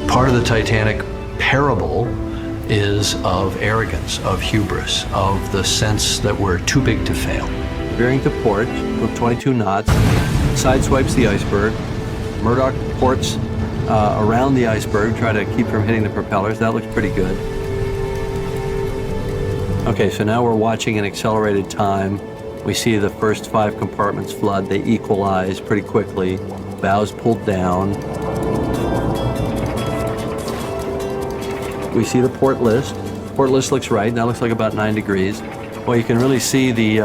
Part of the Titanic parable is of arrogance, of hubris, of the sense that we're too big to fail. Veering to port with 22 knots, sideswipes the iceberg. Murdoch ports around the iceberg, try to keep from hitting the propellers. That looks pretty good. Okay, so now we're watching in accelerated time. We see the first 5 compartments flood. They equalize pretty quickly. Bows pulled down. We see the port list. Port list looks right. That looks like about 9 degrees. Well, you can really see the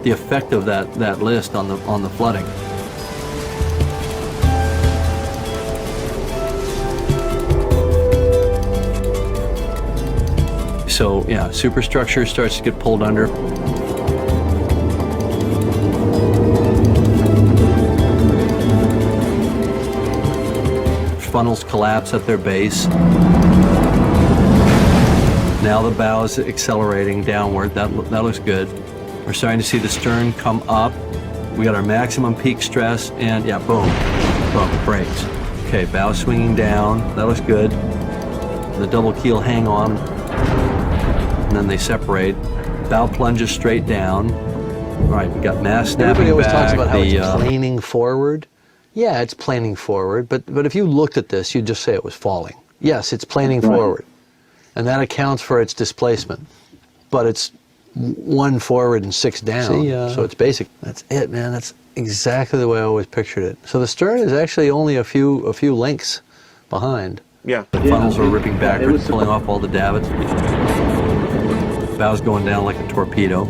effect of that list on the flooding. So yeah, superstructure starts to get pulled under. Funnels collapse at their base. Now the bow is accelerating downward. That looks good. We're starting to see the stern come up. We got our maximum peak stress, and yeah, boom, boom, brakes. Okay, bow swinging down. That looks good. The double keel hang on, and then they separate. Bow plunges straight down. All right, we got mast snapping Everybody always back. talks about how it's planing forward. Yeah, it's planing forward, but if you looked at this, you'd just say it was falling. Yes, it's planing forward, and that accounts for its displacement. But it's 1 forward and 6 down, so it's basic. That's it, man. That's exactly the way I always pictured it. So the stern is actually only a few lengths behind. Yeah. The funnels are ripping backwards, pulling off all the davits. Bow's going down like a torpedo.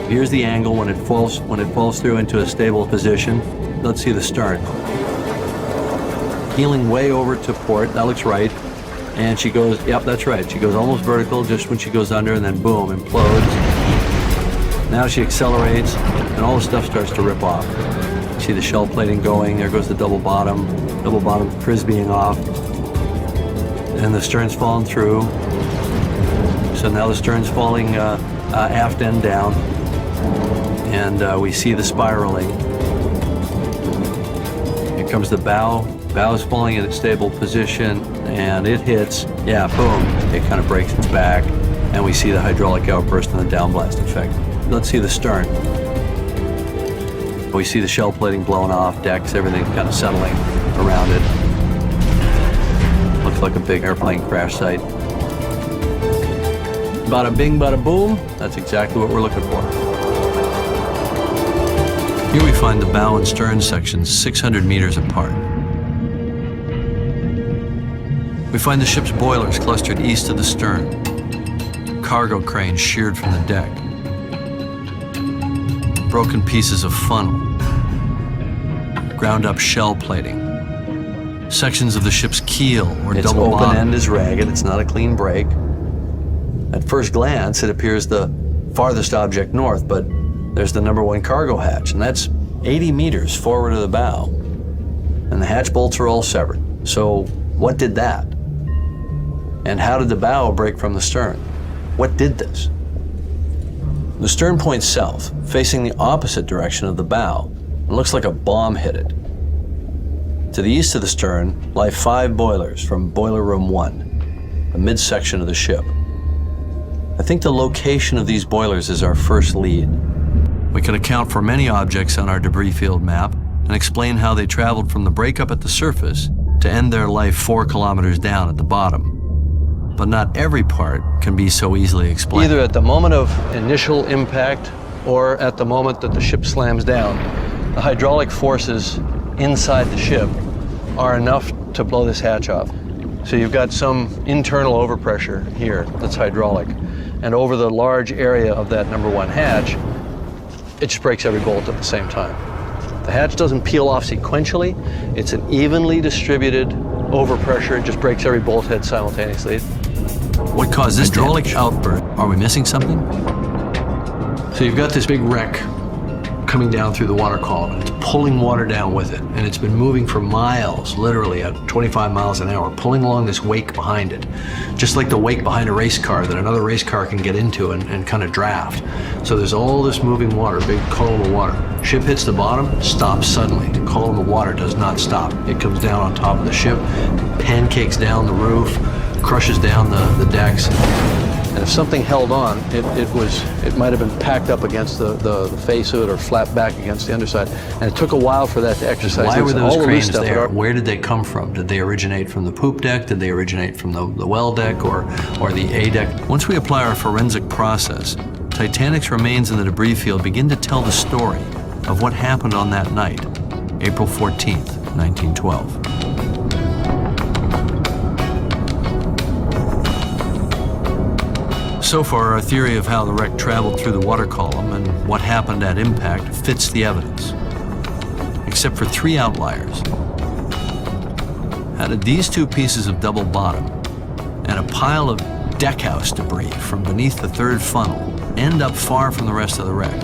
Here's the angle when it falls through into a stable position. Let's see the stern. Heeling way over to port. That looks right. And she goes, yep, that's right. She goes almost vertical just when she goes under, and then boom, implodes. Now she accelerates, and all the stuff starts to rip off. See the shell plating going. There goes the double bottom frisbeeing off. And the stern's falling through. So now the stern's falling aft end down. And we see the spiraling. Here comes the bow. Bow is falling in a stable position, and it hits, yeah, boom. It kind of breaks its back, and we see the hydraulic outburst and the downblast effect. Let's see the stern. We see the shell plating blowing off, decks, everything kind of settling around it. Looks like a big airplane crash site. Bada bing, bada boom. That's exactly what we're looking for. Here we find the bow and stern sections 600 meters apart. We find the ship's boilers clustered east of the stern, cargo cranes sheared from the deck, broken pieces of funnel, ground up shell plating, sections of the ship's keel or double bottom. Its open end is ragged, it's not a clean break. At first glance, it appears the farthest object north, but there's the #1 cargo hatch, and that's 80 meters forward of the bow. And the hatch bolts are all severed. So what did that? And how did the bow break from the stern? What did this? The stern points south, facing the opposite direction of the bow, and looks like a bomb hit it. To the east of the stern lie 5 boilers from Boiler Room 1, the midsection of the ship. I think the location of these boilers is our first lead. We can account for many objects on our debris field map and explain how they traveled from the breakup at the surface to end their life 4 kilometers down at the bottom. But not every part can be so easily explained. Either at the moment of initial impact or at the moment that the ship slams down, the hydraulic forces inside the ship are enough to blow this hatch off. So you've got some internal overpressure here that's hydraulic. And over the large area of that #1 hatch, it just breaks every bolt at the same time. The hatch doesn't peel off sequentially. It's an evenly distributed overpressure. It just breaks every bolt head simultaneously. What caused this hydraulic outburst? Are we missing something? So you've got this big wreck coming down through the water column. It's pulling water down with it, and it's been moving for miles, literally at 25 miles an hour, pulling along this wake behind it, just like the wake behind a race car that another race car can get into and kind of draft. So there's all this moving water, big column of water. Ship hits the bottom, stops suddenly. The column of water does not stop. It comes down on top of the ship, pancakes down the roof, crushes down the decks. And if something held on, it might have been packed up against the face of it or flat back against the underside. And it took a while for that to exercise. Why were those cranes there? Where did they come from? Did they originate from the poop deck? Did they originate from the well deck or the A deck? Once we apply our forensic process, Titanic's remains in the debris field begin to tell the story of what happened on that night, April 14th, 1912. So far, our theory of how the wreck traveled through the water column and what happened at impact fits the evidence, except for three outliers. How did these two pieces of double bottom and a pile of deckhouse debris from beneath the third funnel end up far from the rest of the wreck?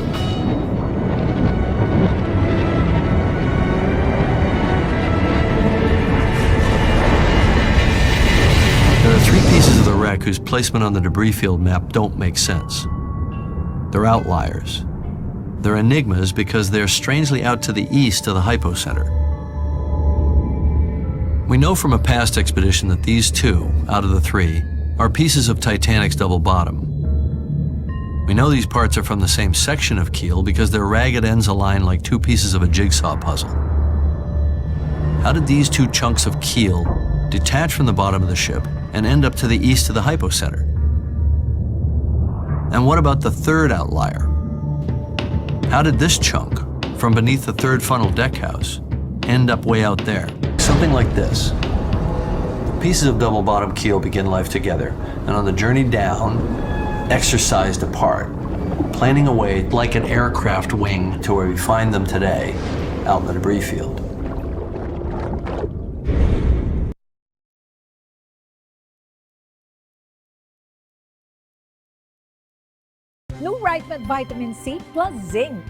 There are three pieces of the wreck whose placement on the debris field map don't make sense. They're outliers. They're enigmas because they're strangely out to the east of the hypocenter. We know from a past expedition that these two, out of the three, are pieces of Titanic's double bottom. We know these parts are from the same section of keel because their ragged ends align like two pieces of a jigsaw puzzle. How did these two chunks of keel detach from the bottom of the ship and end up to the east of the hypocenter? And what about the third outlier? How did this chunk, from beneath the third funnel deckhouse, end up way out there? Something like this. The pieces of double bottom keel begin life together, and on the journey down, exercised apart, planing away like an aircraft wing to where we find them today, out in the debris field. New Right Med Vitamin C plus Zinc.